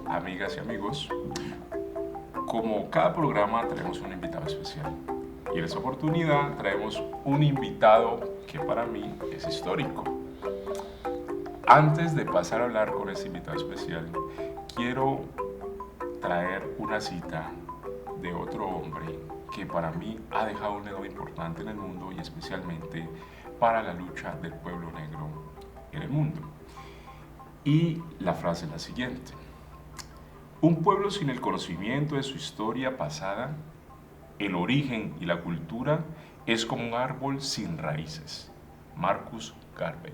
amigas y amigos. Como cada programa traemos un invitado especial y en esta oportunidad traemos un invitado que para mí es histórico. Antes de pasar a hablar con este invitado especial, quiero traer una cita de otro hombre que para mí ha dejado un legado importante en el mundo y especialmente para la lucha del pueblo negro en el mundo. Y la frase es la siguiente: un pueblo sin el conocimiento de su historia pasada, el origen y la cultura es como un árbol sin raíces. Marcus Garvey.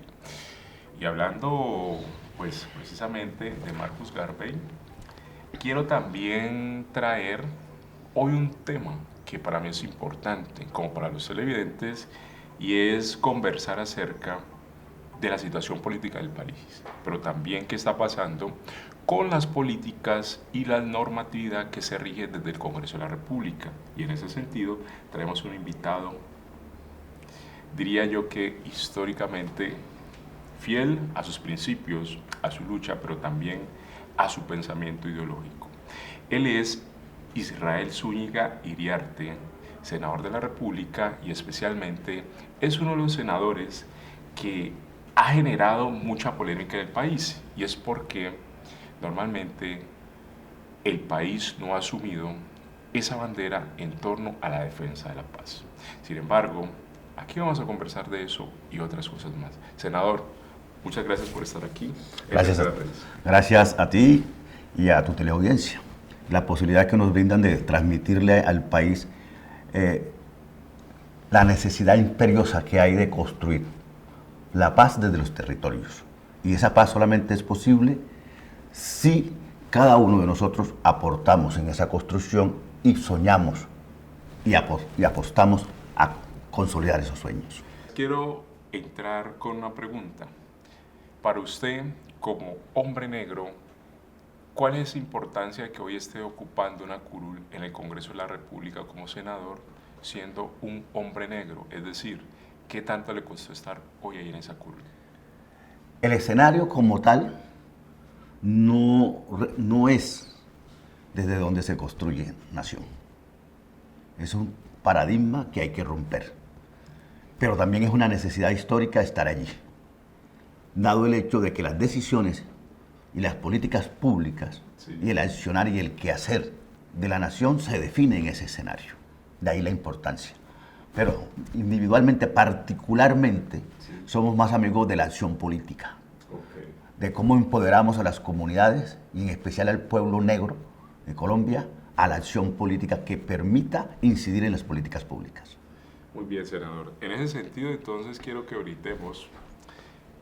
Y hablando pues precisamente de Marcus Garvey, quiero también traer hoy un tema que para mí es importante, como para los televidentes, y es conversar acerca de la situación política del país, pero también qué está pasando con las políticas y la normatividad que se rige desde el Congreso de la República. Y en ese sentido traemos un invitado, diría yo que históricamente fiel a sus principios, a su lucha, pero también a su pensamiento ideológico. Él es Israel Zúñiga Iriarte, senador de la República, y especialmente es uno de los senadores que ha generado mucha polémica en el país, y es porque normalmente el país no ha asumido esa bandera en torno a la defensa de la paz. Sin embargo, aquí vamos a conversar de eso y otras cosas más. Senador, muchas gracias por estar aquí. Gracias a ti y a tu teleaudiencia. La posibilidad que nos brindan de transmitirle al país la necesidad imperiosa que hay de construir la paz desde los territorios. Y esa paz solamente es posible si cada uno de nosotros aportamos en esa construcción y soñamos y apostamos a consolidar esos sueños. Quiero entrar con una pregunta. Para usted, como hombre negro, ¿cuál es la importancia de que hoy esté ocupando una curul en el Congreso de la República como senador, siendo un hombre negro? Es decir, ¿qué tanto le costó estar hoy ahí en esa curul? El escenario como tal no es desde donde se construye nación. Es un paradigma que hay que romper. Pero también es una necesidad histórica estar allí, dado el hecho de que las decisiones y las políticas públicas y el accionar y el quehacer de la nación se define en ese escenario. De ahí la importancia. Pero individualmente, particularmente, somos más amigos de la acción política, de cómo empoderamos a las comunidades y en especial al pueblo negro de Colombia a la acción política que permita incidir en las políticas públicas. Muy bien, senador. En ese sentido, entonces, quiero que ahoritemos,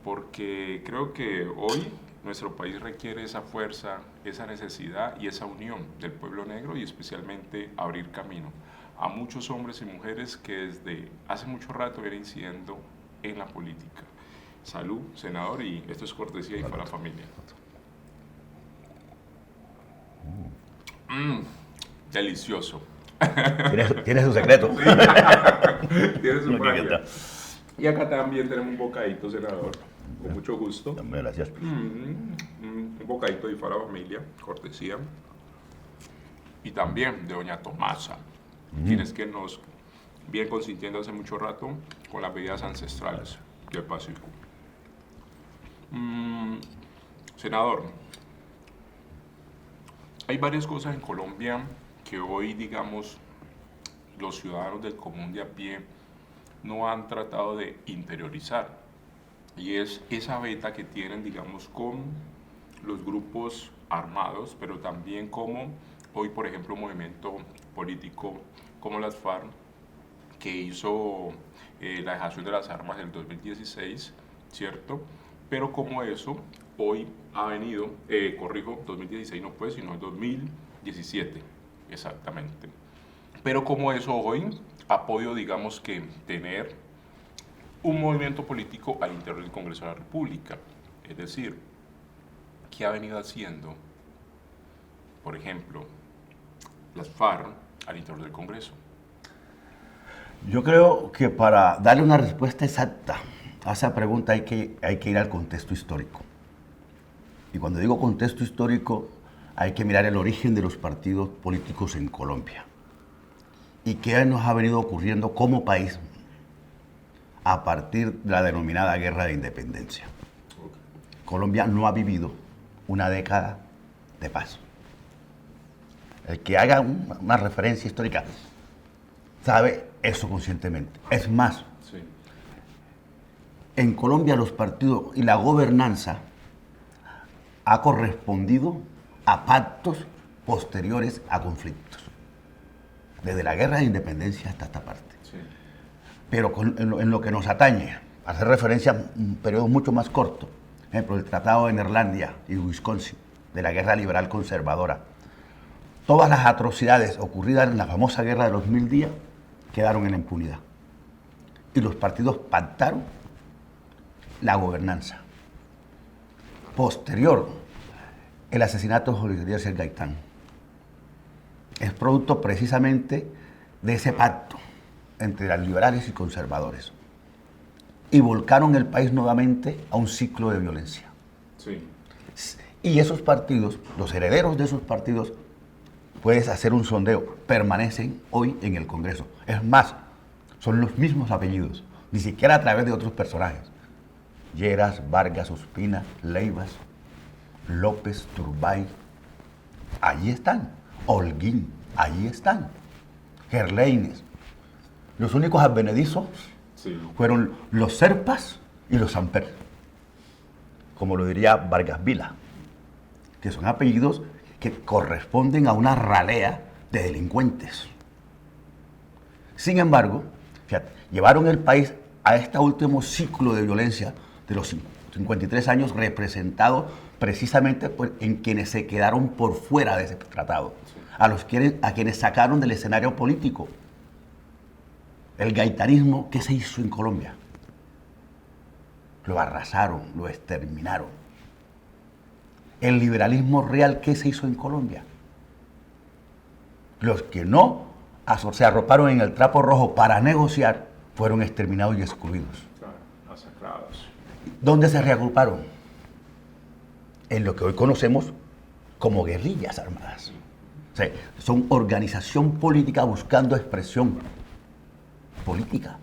porque creo que hoy nuestro país requiere esa fuerza, esa necesidad y esa unión del pueblo negro y especialmente abrir camino a muchos hombres y mujeres que desde hace mucho rato vienen incidiendo en la política. Salud, senador, y esto es cortesía y para la familia. Delicioso. ¿Tienes su secreto? Tiene su magia. Y acá también tenemos un bocadito, senador, con mucho gusto. Gracias. Un bocadito de para la familia, cortesía. Y también de doña Tomasa, quienes que nos vienen consintiendo hace mucho rato con las bebidas ancestrales del Pacífico. Senador, hay varias cosas en Colombia que hoy, digamos, los ciudadanos del común de a pie no han tratado de interiorizar, y es esa veta que tienen, digamos, con los grupos armados, pero también como hoy, por ejemplo, un movimiento político como las FARC, que hizo la dejación de las armas en el 2016, ¿cierto? Pero como eso, hoy ha venido, 2016 no fue, sino el 2017, exactamente. Pero como eso hoy ha podido, digamos que, tener un movimiento político al interior del Congreso de la República. Es decir, ¿qué ha venido haciendo, por ejemplo, las FARC al interior del Congreso? Yo creo que para darle una respuesta exacta a esa pregunta hay que ir al contexto histórico. Y cuando digo contexto histórico, hay que mirar el origen de los partidos políticos en Colombia y qué nos ha venido ocurriendo como país a partir de la denominada Guerra de Independencia. Colombia no ha vivido una década de paz. El que haga una referencia histórica sabe eso conscientemente. Es más, Sí. en Colombia los partidos y la gobernanza ha correspondido a pactos posteriores a conflictos. Desde la Guerra de Independencia hasta esta parte. Sí. Pero en lo que nos atañe, hacer referencia a un periodo mucho más corto, por ejemplo, el Tratado de Neerlandia y Wisconsin, de la Guerra Liberal Conservadora. Todas las atrocidades ocurridas en la famosa Guerra de los 1000 días quedaron en la impunidad. Y los partidos pactaron la gobernanza. Posterior, el asesinato de Jorge Eliezer Gaitán es producto precisamente de ese pacto entre los liberales y conservadores. Y volcaron el país nuevamente a un ciclo de violencia. Sí. Y esos partidos, los herederos de esos partidos, puedes hacer un sondeo, permanecen hoy en el Congreso. Es más, son los mismos apellidos, ni siquiera a través de otros personajes. Lleras, Vargas, Ospina, Leivas, López, Turbay, allí están. Holguín, allí están. Gerleines. Los únicos advenedizos Sí. fueron los Serpas y los Samper, como lo diría Vargas Vila, que son apellidos que corresponden a una ralea de delincuentes. Sin embargo, fíjate, llevaron el país a este último ciclo de violencia de los 53 años representado precisamente en quienes se quedaron por fuera de ese tratado, a quienes sacaron del escenario político. El gaitanismo, ¿qué se hizo en Colombia? Lo arrasaron, lo exterminaron. El liberalismo real, ¿qué se hizo en Colombia? Los que no se arroparon en el trapo rojo para negociar fueron exterminados y excluidos. Claro, masacrados. ¿Dónde se reagruparon? En lo que hoy conocemos como guerrillas armadas. O sea, son organización política buscando expresión política.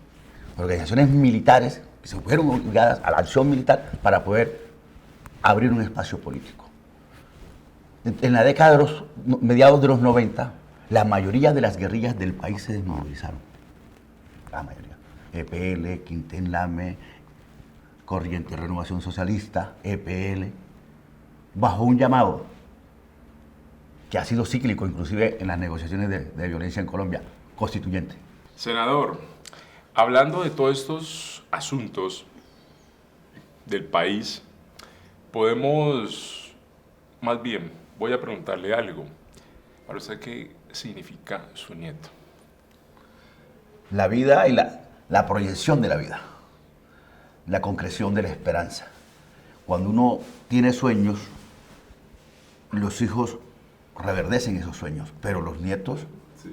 Organizaciones militares que se fueron obligadas a la acción militar para poder abrir un espacio político. En la década de los mediados de los 90, la mayoría de las guerrillas del país se desmovilizaron. La mayoría. EPL, Quintén Lame, Corriente Renovación Socialista, EPL, bajo un llamado que ha sido cíclico, inclusive en las negociaciones de violencia en Colombia, constituyente. Senador, hablando de todos estos asuntos del país, podemos, más bien, voy a preguntarle algo. Para usted, ¿qué significa su nieto? La vida y la proyección de la vida, la concreción de la esperanza. Cuando uno tiene sueños, los hijos reverdecen esos sueños, pero los nietos Sí.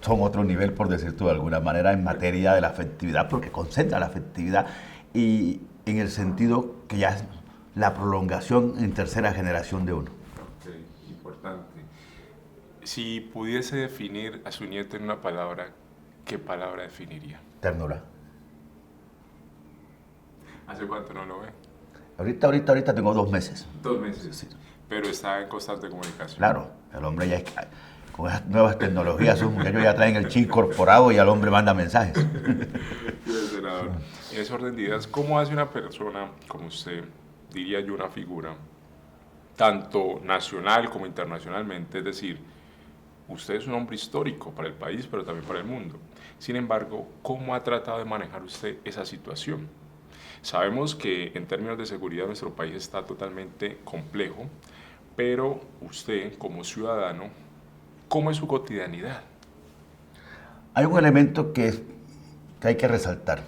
son otro nivel, por decirlo de alguna manera, en materia de la afectividad, porque concentra la afectividad y en el sentido que ya es la prolongación en tercera generación de uno. Ok, importante. Si pudiese definir a su nieto en una palabra, ¿qué palabra definiría? Ternura. ¿Hace cuánto no lo ve? Ahorita tengo 2 meses. 2 meses. Sí. Pero está en constante comunicación. Claro, el hombre ya es, con esas nuevas tecnologías, esos muchachos ya traen el chip incorporado y al hombre manda mensajes. Bien, senador. En ese orden de ideas, ¿cómo hace una persona como usted, diría yo una figura, tanto nacional como internacionalmente? Es decir, usted es un hombre histórico para el país, pero también para el mundo. Sin embargo, ¿cómo ha tratado de manejar usted esa situación? Sabemos que en términos de seguridad nuestro país está totalmente complejo, pero usted como ciudadano, ¿cómo es su cotidianidad? Hay un elemento que hay que resaltar.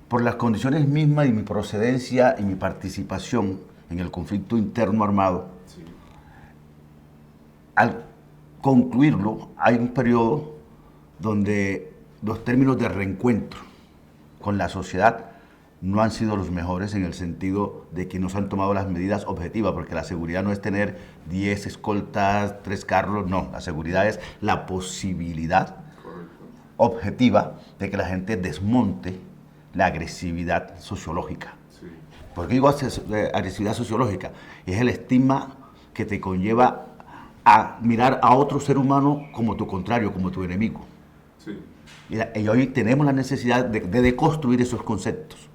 Por las condiciones mismas y mi procedencia y mi participación en el conflicto interno armado, Sí. al concluirlo hay un periodo donde los términos de reencuentro con la sociedad no han sido los mejores en el sentido de que no se han tomado las medidas objetivas, porque la seguridad no es tener 10 escoltas, 3 carros, no, la seguridad es la posibilidad objetiva de que la gente desmonte la agresividad sociológica. Sí. ¿Por qué digo agresividad sociológica? Es el estigma que te conlleva a mirar a otro ser humano como tu contrario, como tu enemigo. Sí. Y hoy tenemos la necesidad de deconstruir esos conceptos.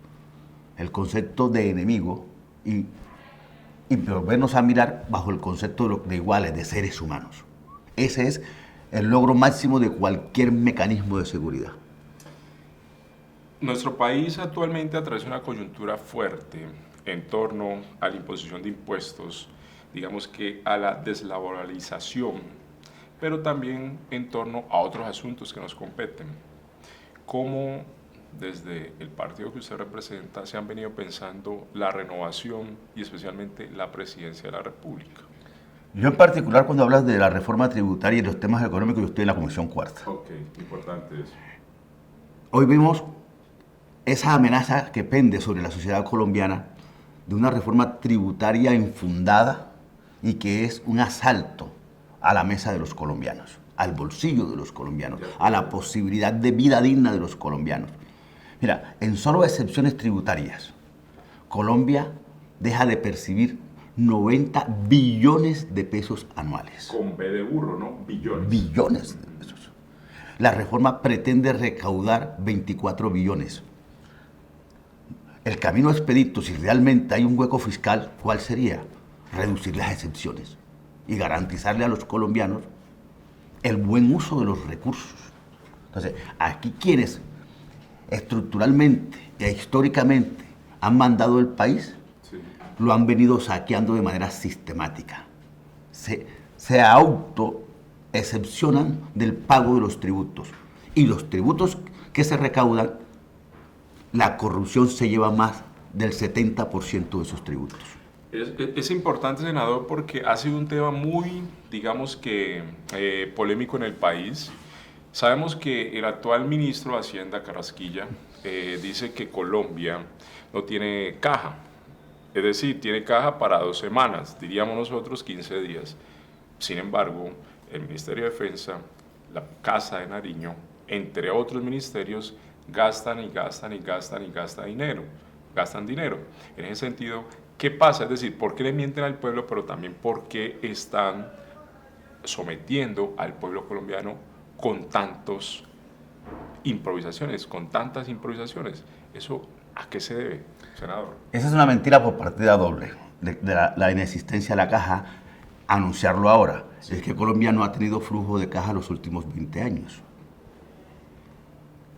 El concepto de enemigo y volvernos a mirar bajo el concepto de iguales, de seres humanos. Ese es el logro máximo de cualquier mecanismo de seguridad. Nuestro país actualmente atraviesa una coyuntura fuerte en torno a la imposición de impuestos, digamos que a la deslaboralización, pero también en torno a otros asuntos que nos competen. ¿Cómo desde el partido que usted representa se han venido pensando la renovación y especialmente la presidencia de la República? Yo en particular, cuando hablas de la reforma tributaria y los temas económicos, yo estoy en la Comisión Cuarta. Ok, importante eso. Hoy vimos esa amenaza que pende sobre la sociedad colombiana de una reforma tributaria infundada y que es un asalto a la mesa de los colombianos, al bolsillo de los colombianos, a la posibilidad de vida digna de los colombianos. Mira, en solo excepciones tributarias, Colombia deja de percibir 90 billones de pesos anuales. Con B de burro, ¿no? Billones. Billones de pesos. La reforma pretende recaudar 24 billones. El camino expedito, si realmente hay un hueco fiscal, ¿cuál sería? Reducir las excepciones y garantizarle a los colombianos el buen uso de los recursos. Entonces, aquí quienes estructuralmente e históricamente han mandado el país, Sí. lo han venido saqueando de manera sistemática. Se auto-excepcionan del pago de los tributos. Y los tributos que se recaudan, la corrupción se lleva más del 70% de esos tributos. Es importante, senador, porque ha sido un tema muy, digamos que, polémico en el país. Sabemos que el actual ministro de Hacienda, Carrasquilla, dice que Colombia no tiene caja. Es decir, tiene caja para 2 semanas, diríamos nosotros 15 días. Sin embargo, el Ministerio de Defensa, la Casa de Nariño, entre otros ministerios, gastan y gastan y gastan y gastan dinero. Gastan dinero. En ese sentido, ¿qué pasa? Es decir, ¿por qué le mienten al pueblo, pero también por qué están sometiendo al pueblo colombiano con tantas improvisaciones? ¿Eso a qué se debe, senador? Esa es una mentira por partida doble, de la inexistencia de la caja, anunciarlo ahora. Sí. Es que Colombia no ha tenido flujo de caja los últimos 20 años.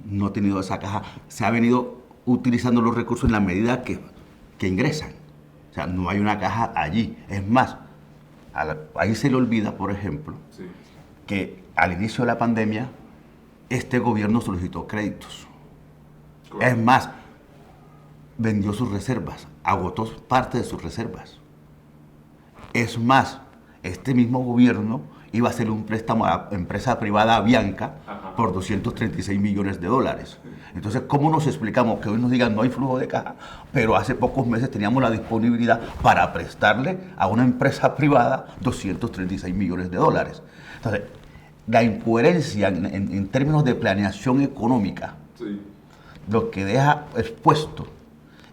No ha tenido esa caja. Se ha venido utilizando los recursos en la medida que ingresan. O sea, no hay una caja allí. Es más, ahí se le olvida, por ejemplo, sí, que al inicio de la pandemia, este gobierno solicitó créditos. Correcto. Es más, vendió sus reservas, agotó parte de sus reservas. Es más, este mismo gobierno iba a hacer un préstamo a la empresa privada Avianca por 236 millones de dólares. Entonces, ¿cómo nos explicamos que hoy nos digan no hay flujo de caja, pero hace pocos meses teníamos la disponibilidad para prestarle a una empresa privada 236 millones de dólares? Entonces, la incoherencia en términos de planeación económica, sí, lo que deja expuesto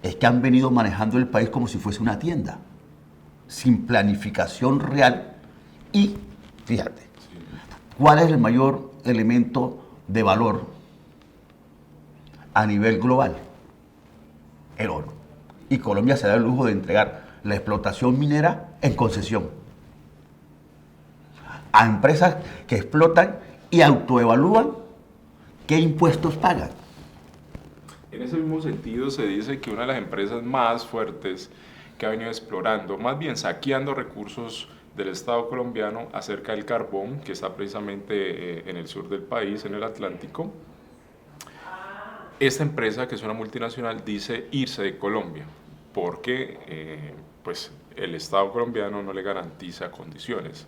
es que han venido manejando el país como si fuese una tienda, sin planificación real. Y, fíjate, ¿cuál es el mayor elemento de valor a nivel global? El oro. Y Colombia se da el lujo de entregar la explotación minera en concesión a empresas que explotan y autoevalúan qué impuestos pagan. En ese mismo sentido se dice que una de las empresas más fuertes que ha venido explorando, más bien saqueando recursos del Estado colombiano acerca del carbón, que está precisamente en el sur del país, en el Atlántico. Esta empresa, que es una multinacional, dice irse de Colombia porque pues el Estado colombiano no le garantiza condiciones.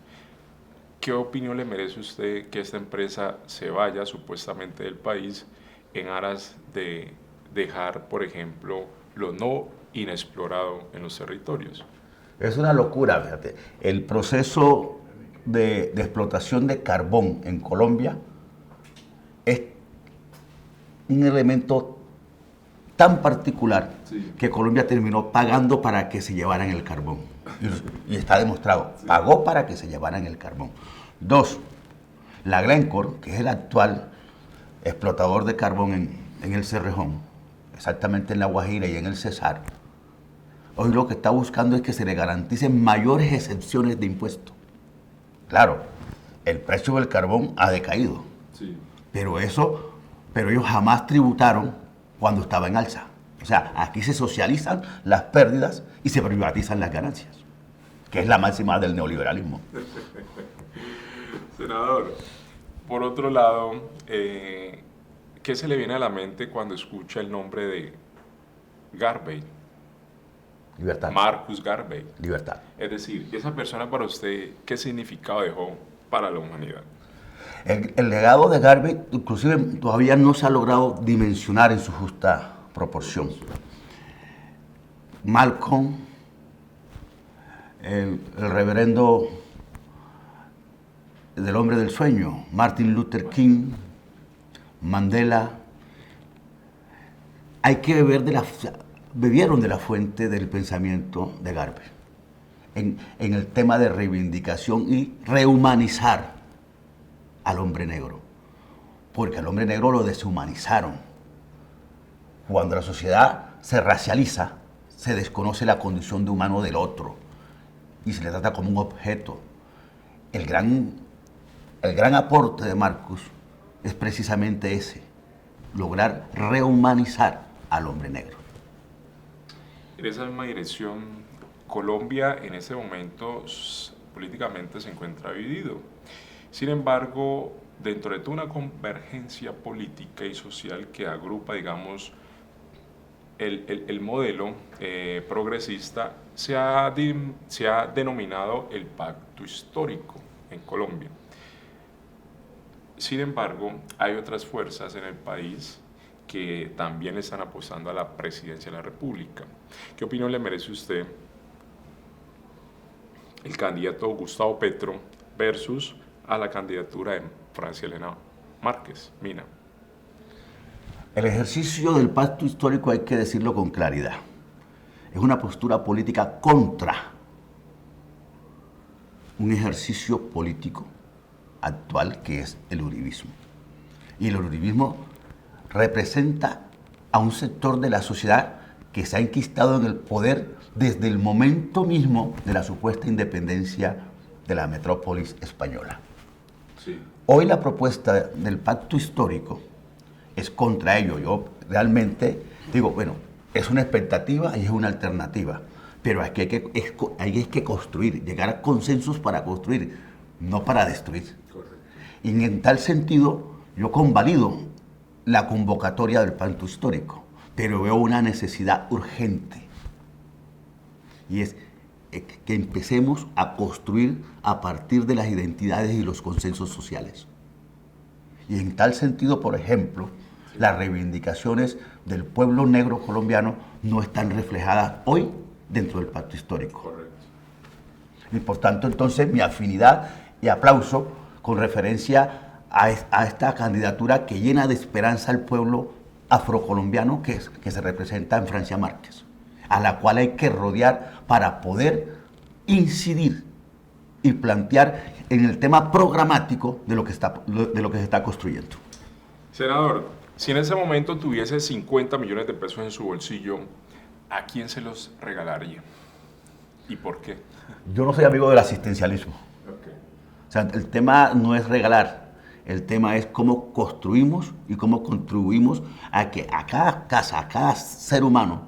¿Qué opinión le merece usted que esta empresa se vaya supuestamente del país en aras de dejar, por ejemplo, lo no inexplorado en los territorios? Es una locura, fíjate. El proceso de explotación de carbón en Colombia es un elemento tan particular que Colombia terminó pagando para que se llevaran el carbón. Y está demostrado, pagó para que se llevaran el carbón. Dos, la Glencore, que es el actual explotador de carbón en el Cerrejón, exactamente en La Guajira y en el Cesar, hoy lo que está buscando es que se le garanticen mayores exenciones de impuestos. Claro, el precio del carbón ha decaído, Sí. pero ellos jamás tributaron cuando estaba en alza. O sea, aquí se socializan las pérdidas y se privatizan las ganancias, que es la máxima del neoliberalismo. Senador, por otro lado, ¿qué se le viene a la mente cuando escucha el nombre de Garvey? Libertad. Marcus Garvey. Libertad. Es decir, esa persona para usted, ¿qué significado dejó para la humanidad? El legado de Garvey, inclusive, todavía no se ha logrado dimensionar en su justa proporción. Malcolm, el reverendo del hombre del sueño, Martin Luther King, Mandela, hay que bebieron de la fuente del pensamiento de Garvey en el tema de reivindicación y rehumanizar al hombre negro, porque al hombre negro lo deshumanizaron. Cuando la sociedad se racializa, se desconoce la condición de humano del otro y se le trata como un objeto. El gran aporte de Marcus es precisamente ese, lograr rehumanizar al hombre negro. En esa misma dirección, Colombia en ese momento políticamente se encuentra dividido. Sin embargo, dentro de toda una convergencia política y social que agrupa, digamos, el modelo progresista, se ha denominado el pacto histórico en Colombia. Sin embargo, hay otras fuerzas en el país que también están apostando a la presidencia de la República. ¿Qué opinión le merece usted el candidato Gustavo Petro versus a la candidatura de Francia Elena Márquez Mina? El ejercicio del pacto histórico, hay que decirlo con claridad, es una postura política contra un ejercicio político actual que es el uribismo. Y el uribismo representa a un sector de la sociedad que se ha enquistado en el poder desde el momento mismo de la supuesta independencia de la metrópolis española. Sí. Hoy la propuesta del pacto histórico es contra ello. Yo realmente digo, bueno, es una expectativa y es una alternativa, pero aquí hay que construir, llegar a consensos para construir, no para destruir. Correcto. Y en tal sentido, yo convalido la convocatoria del pacto histórico, pero veo una necesidad urgente, y es que empecemos a construir a partir de las identidades y los consensos sociales. Y en tal sentido, por ejemplo, las reivindicaciones del pueblo negro colombiano no están reflejadas hoy dentro del pacto histórico. Correcto. Y por tanto, entonces, mi afinidad y aplauso con referencia a esta candidatura que llena de esperanza al pueblo afrocolombiano que se representa en Francia Márquez, a la cual hay que rodear para poder incidir y plantear en el tema programático de lo que se está construyendo. Senador, si en ese momento tuviese 50 millones de pesos en su bolsillo, ¿a quién se los regalaría? ¿Y por qué? Yo no soy amigo del asistencialismo. Okay. O sea, el tema no es regalar, el tema es cómo construimos y cómo contribuimos a que a cada casa, a cada ser humano,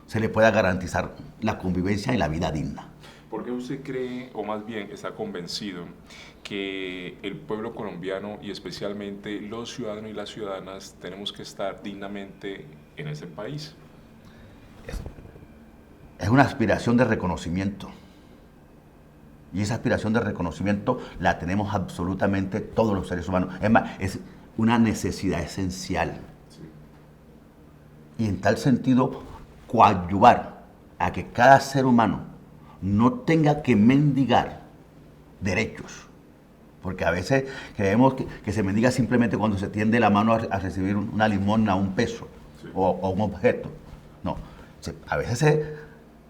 se le pueda garantizar la convivencia y la vida digna. ¿Por qué usted cree, o más bien está convencido, que el pueblo colombiano y especialmente los ciudadanos y las ciudadanas tenemos que estar dignamente en ese país? Es una aspiración de reconocimiento. Y esa aspiración de reconocimiento la tenemos absolutamente todos los seres humanos. Es más, es una necesidad esencial. Sí. y en tal sentido coadyuvar a que cada ser humano no tenga que mendigar derechos. Porque a veces creemos que se mendiga simplemente cuando se tiende la mano a recibir una limosna, un peso Sí. o un objeto. No, a veces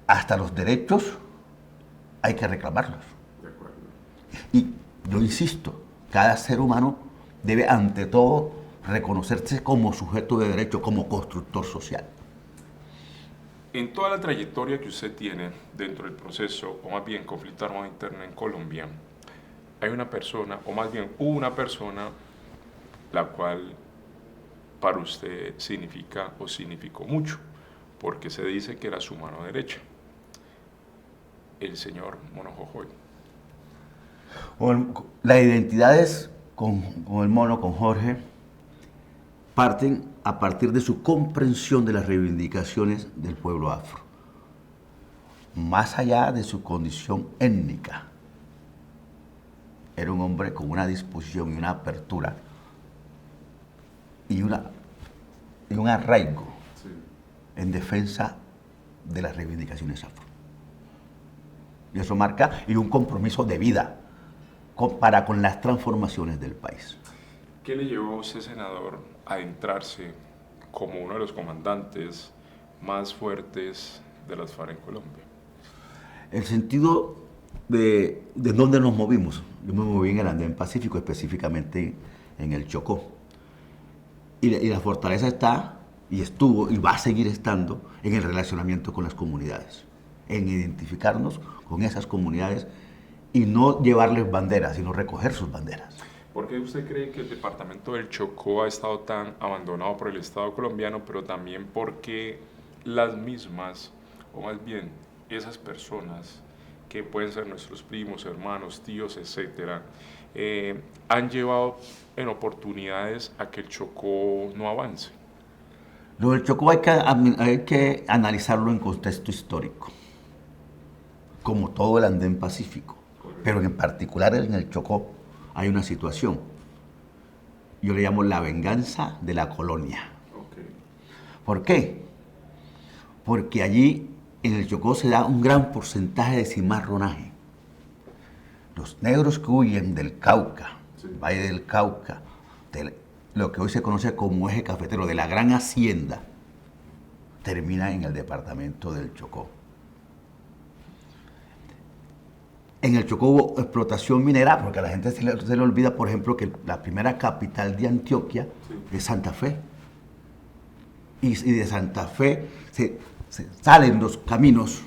hasta los derechos hay que reclamarlos. De acuerdo. Y yo insisto, cada ser humano debe ante todo reconocerse como sujeto de derecho, como constructor social. En toda la trayectoria que usted tiene dentro del proceso, o más bien conflicto armado interno en Colombia, hay una persona, o más bien una persona, la cual para usted significa o significó mucho, porque se dice que era su mano derecha, el señor Mono Jojoy. Las identidades con el mono, con Jorge, parten a partir de su comprensión de las reivindicaciones del pueblo afro, más allá de su condición étnica. Era un hombre con una disposición y una apertura y un arraigo Sí. en defensa de las reivindicaciones afro. Y eso marca y un compromiso de vida para con las transformaciones del país. ¿Qué le llevó a usted, senador, a adentrarse como uno de los comandantes más fuertes de las FARC en Colombia? El sentido de dónde nos movimos. Yo me moví en el Andén Pacífico, específicamente en el Chocó. Y la fortaleza está, y estuvo, y va a seguir estando, en el relacionamiento con las comunidades. En identificarnos con esas comunidades y no llevarles banderas, sino recoger sus banderas. ¿Por qué usted cree que el departamento del Chocó ha estado tan abandonado por el Estado colombiano, pero también porque las mismas, o más bien esas personas que pueden ser nuestros primos, hermanos, tíos, etcétera, han llevado en oportunidades a que el Chocó no avance? Lo del Chocó hay que analizarlo en contexto histórico, como todo el Andén Pacífico, pero en particular en el Chocó hay una situación. Yo le llamo la venganza de la colonia. Okay. ¿Por qué? Porque allí en el Chocó se da un gran porcentaje de cimarronaje. Los negros que huyen del Cauca, Sí. Valle del Cauca, de lo que hoy se conoce como eje cafetero, de la gran hacienda, termina en el departamento del Chocó. En el Chocó hubo explotación minera, porque a la gente se le olvida, por ejemplo, que la primera capital de Antioquia es Santa Fe. Y de Santa Fe se salen los caminos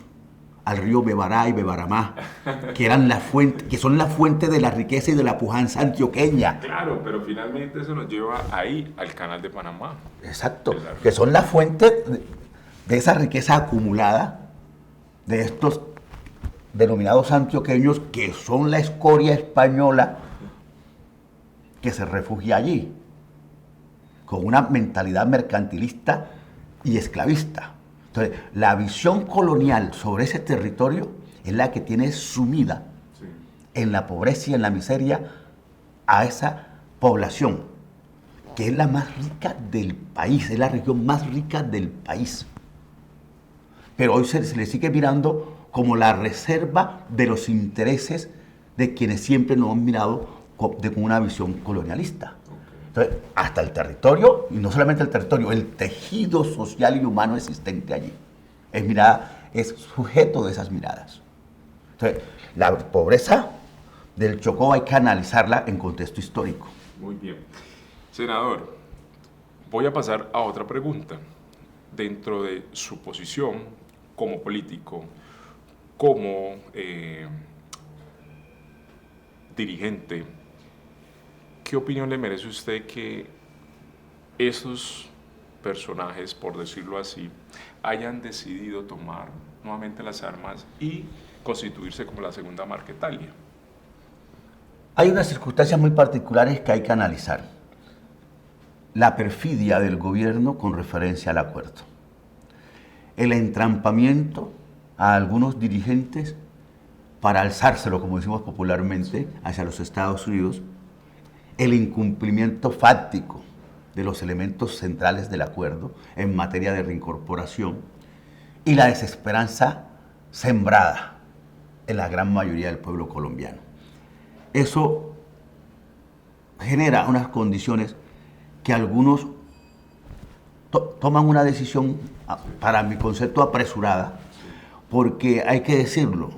al río Bebará y Bebaramá, que son la fuente de la riqueza y de la pujanza antioqueña. Claro, pero finalmente eso nos lleva ahí, al canal de Panamá. Exacto, que son la fuente de esa riqueza acumulada de estos denominados antioqueños, que son la escoria española que se refugia allí, con una mentalidad mercantilista y esclavista. Entonces, la visión colonial sobre ese territorio es la que tiene sumida Sí. en la pobreza y en la miseria a esa población, que es la más rica del país, es la región más rica del país. Pero hoy se le sigue mirando como la reserva de los intereses de quienes siempre nos han mirado con una visión colonialista. Entonces, hasta el territorio, y no solamente el territorio, el tejido social y humano existente allí, es sujeto de esas miradas. Entonces, la pobreza del Chocó hay que analizarla en contexto histórico. Muy bien. Senador, voy a pasar a otra pregunta. Dentro de su posición como político, como dirigente, ¿qué opinión le merece usted que esos personajes, por decirlo así, hayan decidido tomar nuevamente las armas y constituirse como la segunda Marquetalia? Hay unas circunstancias muy particulares que hay que analizar. La perfidia del gobierno con referencia al acuerdo. El entrampamiento a algunos dirigentes para alzárselo, como decimos popularmente, hacia los Estados Unidos. El incumplimiento fáctico de los elementos centrales del acuerdo en materia de reincorporación y la desesperanza sembrada en la gran mayoría del pueblo colombiano. Eso genera unas condiciones que algunos toman una decisión, para mi concepto, apresurada, porque hay que decirlo,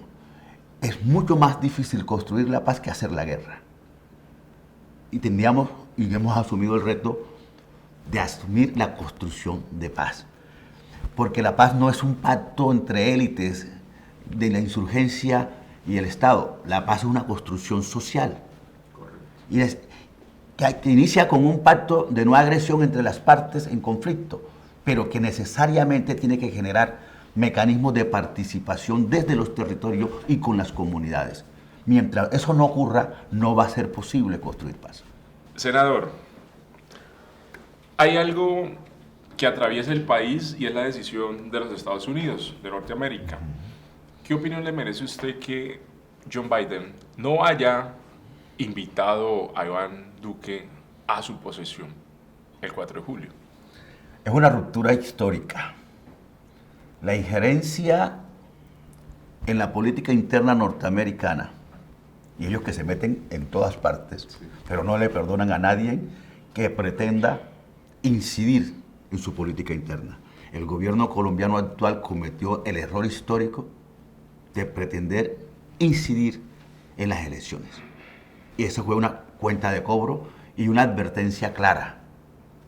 es mucho más difícil construir la paz que hacer la guerra. Y tendríamos, y hemos asumido el reto de asumir la construcción de paz. Porque la paz no es un pacto entre élites de la insurgencia y el Estado. La paz es una construcción social. Y que inicia con un pacto de no agresión entre las partes en conflicto, pero que necesariamente tiene que generar mecanismos de participación desde los territorios y con las comunidades. Mientras eso no ocurra, no va a ser posible construir paz. Senador, hay algo que atraviesa el país y es la decisión de los Estados Unidos, de Norteamérica. ¿Qué opinión le merece usted que John Biden no haya invitado a Iván Duque a su posesión el 4 de julio? Es una ruptura histórica. La injerencia en la política interna norteamericana, y ellos que se meten en todas partes, sí, pero no le perdonan a nadie que pretenda incidir en su política interna. El gobierno colombiano actual cometió el error histórico de pretender incidir en las elecciones. Y eso fue una cuenta de cobro y una advertencia clara.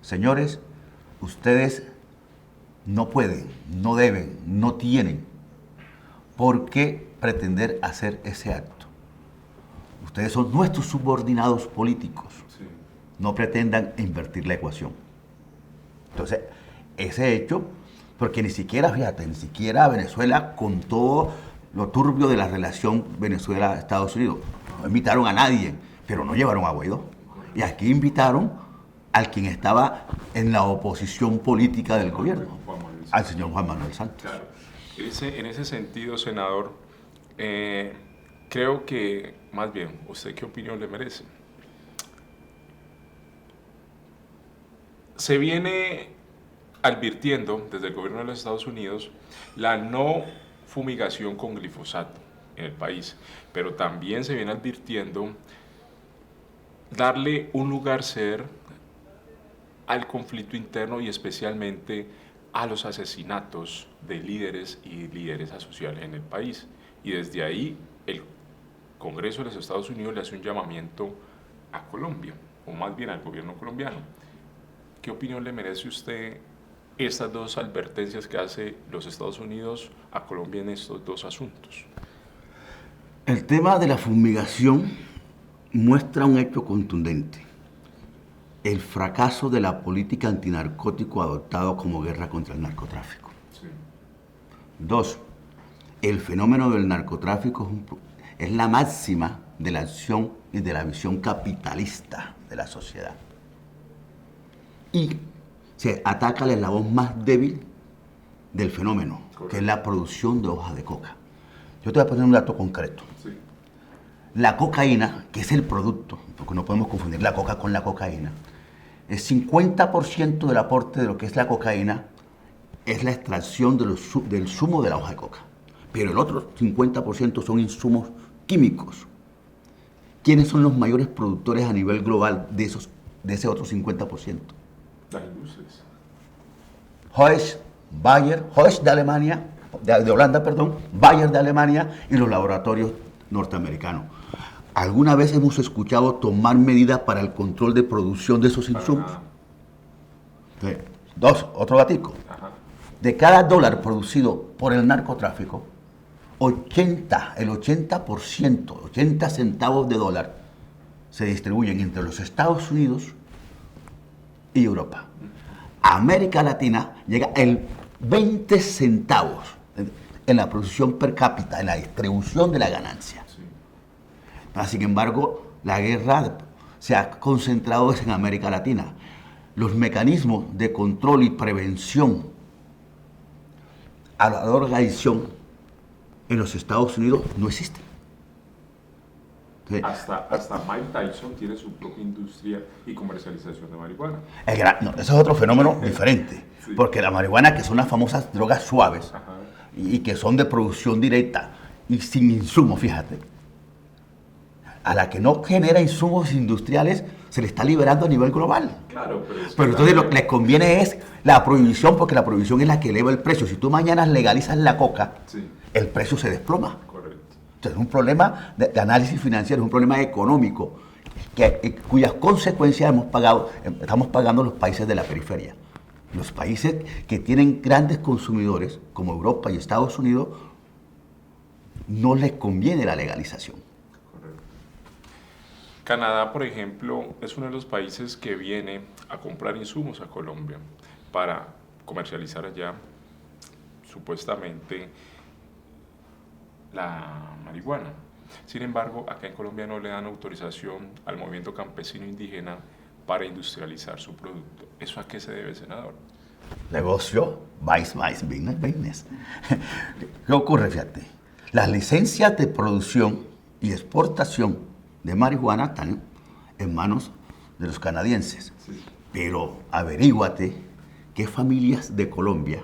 Señores, ustedes no pueden, no deben, no tienen por qué pretender hacer ese acto. Ustedes son nuestros subordinados políticos. Sí. No pretendan invertir la ecuación. Entonces, ese hecho, porque ni siquiera, fíjate, ni siquiera Venezuela, con todo lo turbio de la relación Venezuela-Estados Unidos, no invitaron a nadie, pero no llevaron a Guaidó. Y aquí invitaron al quien estaba en la oposición política del gobierno, al señor Juan Manuel Santos. Claro. En ese sentido, senador, creo que, más bien, ¿usted qué opinión le merece? Se viene advirtiendo desde el gobierno de los Estados Unidos la no fumigación con glifosato en el país, pero también se viene advirtiendo darle un lugar ser al conflicto interno y especialmente a los asesinatos de líderes y lideresas sociales en el país. Y desde ahí el Congreso de los Estados Unidos le hace un llamamiento a Colombia, o más bien al gobierno colombiano. ¿Qué opinión le merece usted estas dos advertencias que hace los Estados Unidos a Colombia en estos dos asuntos? El tema de la fumigación muestra un hecho contundente: el fracaso de la política antinarcótico adoptado como guerra contra el narcotráfico. Sí. 2. El fenómeno del narcotráfico es la máxima de la acción y de la visión capitalista de la sociedad. Y se ataca el eslabón más débil del fenómeno, correcto, que es la producción de hoja de coca. Yo te voy a poner un dato concreto. Sí. La cocaína, que es el producto, porque no podemos confundir la coca con la cocaína, el 50% del aporte de lo que es la cocaína es la extracción del zumo de la hoja de coca. Pero el otro 50% son insumos químicos. ¿Quiénes son los mayores productores a nivel global de ese otro 50%? Las industrias. Hoechst de Alemania, de Holanda, perdón, Bayer de Alemania y los laboratorios norteamericanos. ¿Alguna vez hemos escuchado tomar medidas para el control de producción de esos insumos? Sí. 2, otro datico. Ajá. De cada dólar producido por el narcotráfico, el 80%, 80 centavos de dólar, se distribuyen entre los Estados Unidos y Europa. A América Latina llega el 20 centavos en la producción per cápita, en la distribución de la ganancia. Sin embargo, la guerra se ha concentrado en América Latina. Los mecanismos de control y prevención a la drogadicción en los Estados Unidos no existen. Sí. Hasta Mike Tyson tiene su propia industria y comercialización de marihuana. No, eso es otro fenómeno diferente, Sí. porque la marihuana, que son las famosas drogas suaves Ajá. y que son de producción directa y sin insumos, fíjate, a la que no genera insumos industriales se le está liberando a nivel global. Claro, pero es que Pero entonces lo que también- les conviene es la prohibición, porque la prohibición es la que eleva el precio. Si tú mañana legalizas la coca, Sí, el precio se desploma. correcto. Entonces es un problema de análisis financiero, es un problema económico, cuyas consecuencias estamos pagando los países de la periferia. Los países que tienen grandes consumidores, como Europa y Estados Unidos, no les conviene la legalización. Correcto. Canadá, por ejemplo, es uno de los países que viene a comprar insumos a Colombia para comercializar allá, supuestamente, la marihuana. Sin embargo, acá en Colombia no le dan autorización al movimiento campesino indígena para industrializar su producto. ¿Eso a qué se debe, senador? Negocio, business. ¿Qué ocurre? Fíjate, las licencias de producción y exportación de marihuana están en manos de los canadienses. Sí. Pero averíguate qué familias de Colombia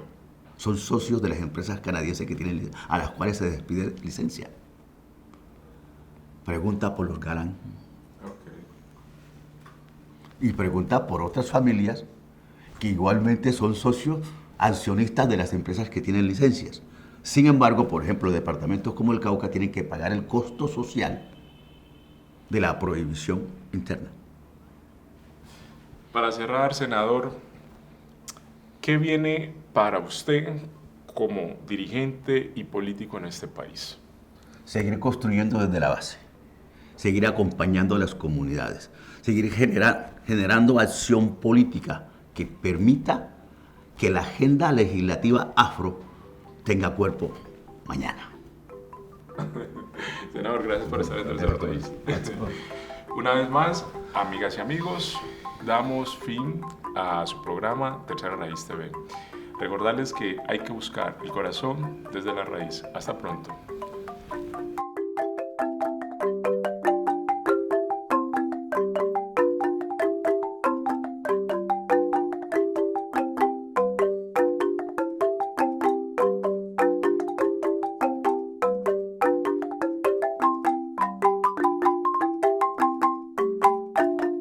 son socios de las empresas canadienses a las cuales se despide licencia. Pregunta por los Galán Ok. y pregunta por otras familias que igualmente son socios accionistas de las empresas que tienen licencias. Sin embargo, por ejemplo, departamentos como el Cauca tienen que pagar el costo social de la prohibición interna. Para cerrar, senador, ¿qué viene para usted como dirigente y político en este país? Seguir construyendo desde la base, seguir acompañando a las comunidades, seguir generando acción política que permita que la agenda legislativa afro tenga cuerpo mañana. Senador, gracias por estar en Tercer País. Una vez más, amigas y amigos, damos fin a su programa Tercera Raíz TV. Recordarles que hay que buscar el corazón desde la raíz. Hasta pronto.